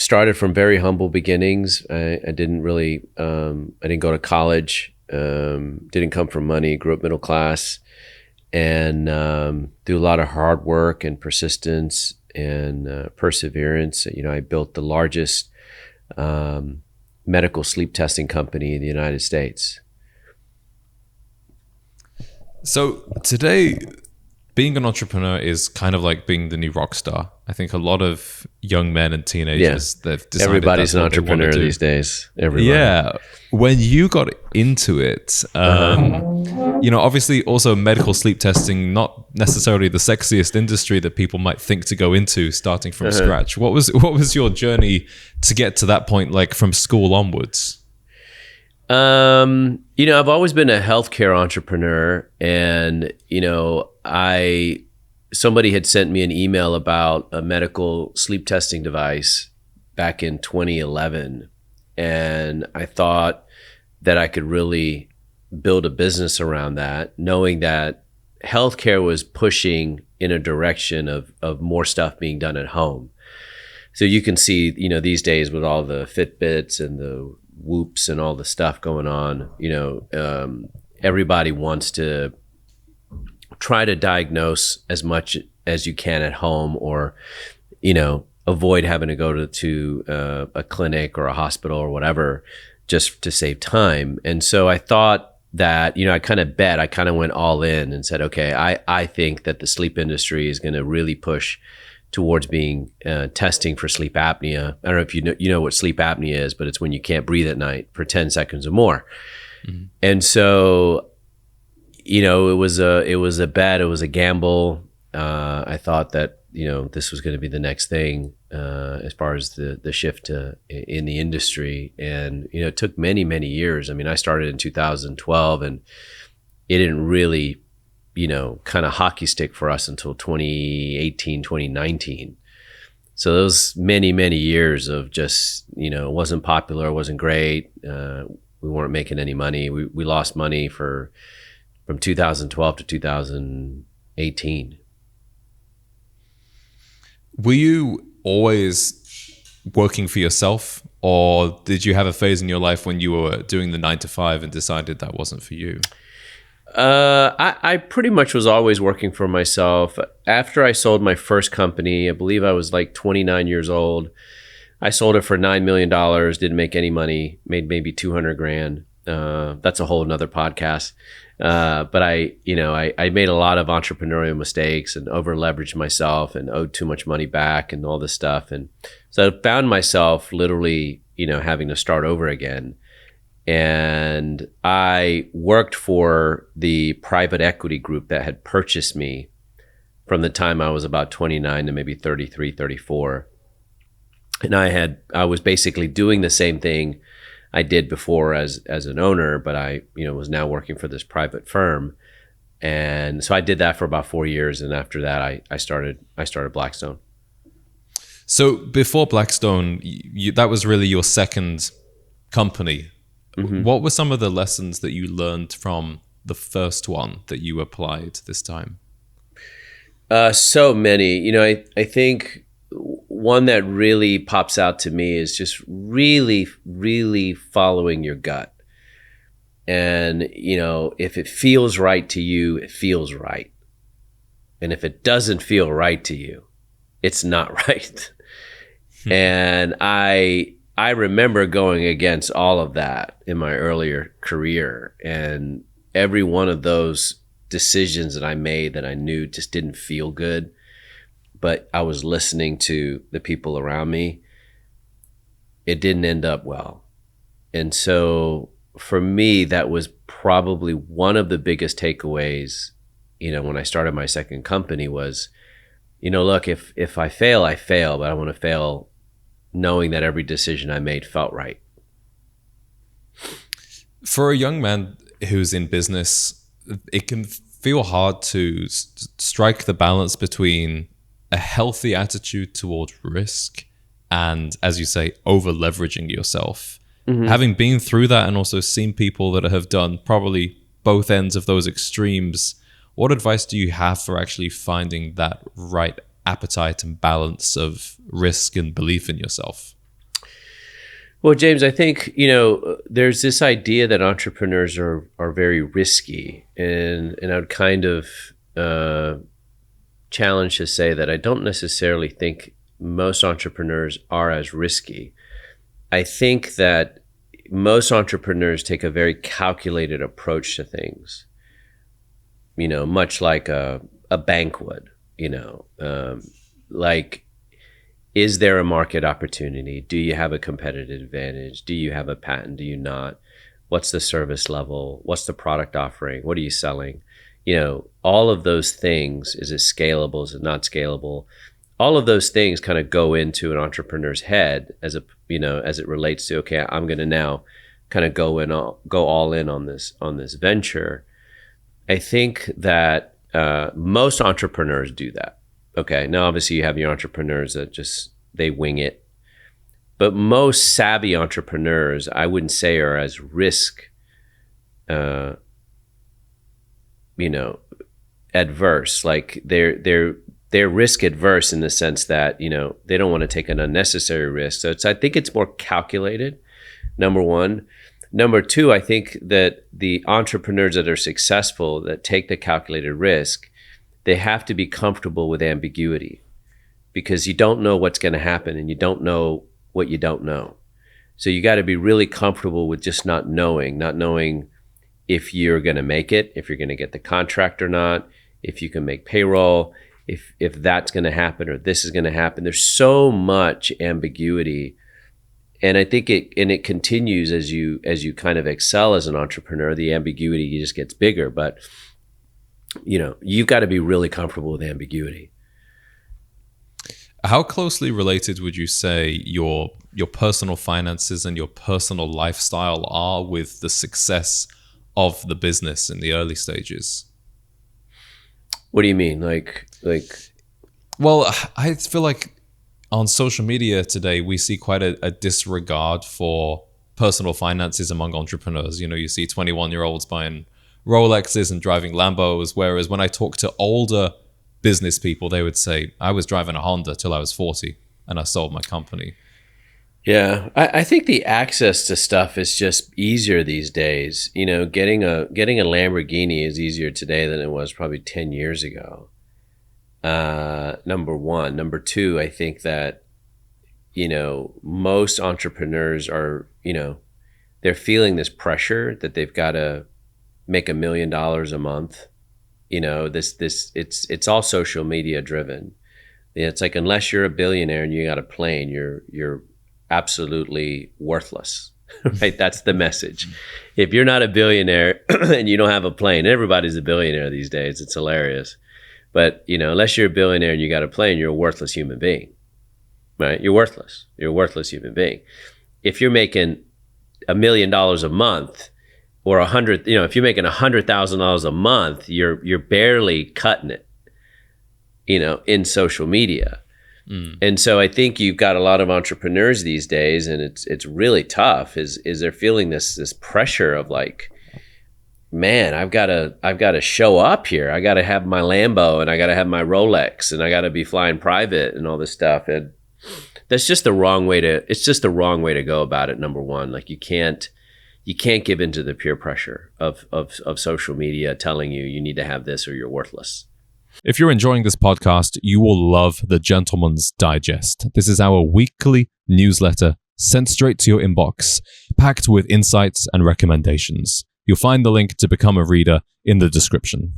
started from very humble beginnings. I didn't really, I didn't go to college, didn't come from money, grew up middle class, and through a lot of hard work and persistence and perseverance, I built the largest medical sleep testing company in the United States. So today, being an entrepreneur is kind of like being the new rock star. I think a lot of young men and teenagers, they've decided everybody's an entrepreneur these days. Everybody. Yeah. When you got into it, obviously also medical sleep testing, not necessarily the sexiest industry that people might think to go into starting from scratch. What was your journey to get to that point, like from school onwards? I've always been a healthcare entrepreneur, and, somebody had sent me an email about a medical sleep testing device back in 2011. And I thought that I could really build a business around that, knowing that healthcare was pushing in a direction of more stuff being done at home. So you can see, these days with all the Fitbits and the Whoops and all the stuff going on, everybody wants to try to diagnose as much as you can at home, or, avoid having to go to a clinic or a hospital or whatever, just to save time. And so I thought that, I kind of went all in and said, okay, I think that the sleep industry is going to really push towards being testing for sleep apnea. I don't know if you know what sleep apnea is, but it's when you can't breathe at night for 10 seconds or more. Mm-hmm. And so, it was a bet, it was a gamble. I thought that, this was going to be the next thing as far as the shift in the industry. And, it took many, many years. I mean, I started in 2012, and it didn't really, kind of hockey stick for us until 2018, 2019. So those many, many years of just, it wasn't popular, it wasn't great. We weren't making any money. We lost money from 2012 to 2018. Were you always working for yourself, or did you have a phase in your life when you were doing the 9 to 5 and decided that wasn't for you? I pretty much was always working for myself. After I sold my first company, I believe I was like 29 years old. I sold it for $9 million, didn't make any money, made maybe 200 grand. That's a whole nother podcast. But I made a lot of entrepreneurial mistakes and over leveraged myself and owed too much money back and all this stuff. And so I found myself literally, having to start over again. And I worked for the private equity group that had purchased me from the time I was about 29 to maybe 33, 34. And I was basically doing the same thing I did before as an owner, but I, was now working for this private firm. And so I did that for about 4 years. And after that, I started Blackstone. So before Blackstone, that was really your second company. Mm-hmm. What were some of the lessons that you learned from the first one that you applied this time? So many. I think one that really pops out to me is just really, really following your gut. And, if it feels right to you, it feels right. And if it doesn't feel right to you, it's not right. And I remember going against all of that in my earlier career, and every one of those decisions that I made that I knew just didn't feel good, but I was listening to the people around me, it didn't end up well. And so for me, that was probably one of the biggest takeaways, when I started my second company was, look, if I fail, I fail, but I want to fail knowing that every decision I made felt right. For a young man who's in business, it can feel hard to strike the balance between a healthy attitude toward risk and, as you say, over leveraging yourself. Mm-hmm. Having been through that and also seen people that have done probably both ends of those extremes, what advice do you have for actually finding that right appetite and balance of risk and belief in yourself? Well, James, I think, there's this idea that entrepreneurs are very risky, and I would kind of challenge to say that I don't necessarily think most entrepreneurs are as risky. I think that most entrepreneurs take a very calculated approach to things, much like a bank would, like, is there a market opportunity? Do you have a competitive advantage? Do you have a patent? Do you not? What's the service level? What's the product offering? What are you selling? All of those things, is it scalable? Is it not scalable? All of those things kind of go into an entrepreneur's head as it relates to, okay, I'm going to now kind of go all in on this venture. I think that most entrepreneurs do that. Okay, now obviously you have your entrepreneurs that they wing it. But most savvy entrepreneurs, I wouldn't say are as risk, adverse. Like they're risk adverse in the sense that, they don't want to take an unnecessary risk. So I think it's more calculated, number one. Number two, I think that the entrepreneurs that are successful, that take the calculated risk, they have to be comfortable with ambiguity, because you don't know what's going to happen and you don't know what you don't know. So you got to be really comfortable with just not knowing if you're going to make it, if you're going to get the contract or not, if you can make payroll, if that's going to happen or this is going to happen. There's so much ambiguity. And I think it continues as you kind of excel as an entrepreneur. The ambiguity just gets bigger, but you've got to be really comfortable with ambiguity. How closely related would you say your personal finances and your personal lifestyle are with the success of the business in the early stages? What do you mean? Like? Well, I feel like on social media today, we see quite a disregard for personal finances among entrepreneurs. You see 21-year-olds buying Rolexes and driving Lambos, whereas when I talk to older business people, they would say, I was driving a Honda till I was 40 and I sold my company. Yeah, I think the access to stuff is just easier these days. Getting a Lamborghini is easier today than it was probably 10 years ago. Number one. Number two, I think that, most entrepreneurs are, they're feeling this pressure that they've got to make $1 million a month. It's all social media driven. It's like, unless you're a billionaire and you got a plane, you're absolutely worthless, right? That's the message. If you're not a billionaire and you don't have a plane, everybody's a billionaire these days. It's hilarious. But, unless you're a billionaire and you got a plane, you're a worthless human being, right? You're worthless. You're a worthless human being. If you're making $1 million a month, or if you're making $100,000 a month, you're barely cutting it, in social media. And so I think you've got a lot of entrepreneurs these days, and it's really tough. Is they're feeling this pressure of like, man, I've got to show up here. I got to have my Lambo, and I got to have my Rolex, and I got to be flying private and all this stuff. And that's just the wrong way to go about it. Number one, like you can't give into the peer pressure of social media telling you need to have this or you're worthless. If you're enjoying this podcast, you will love the Gentleman's Digest. This is our weekly newsletter sent straight to your inbox, packed with insights and recommendations. You'll find the link to become a reader in the description.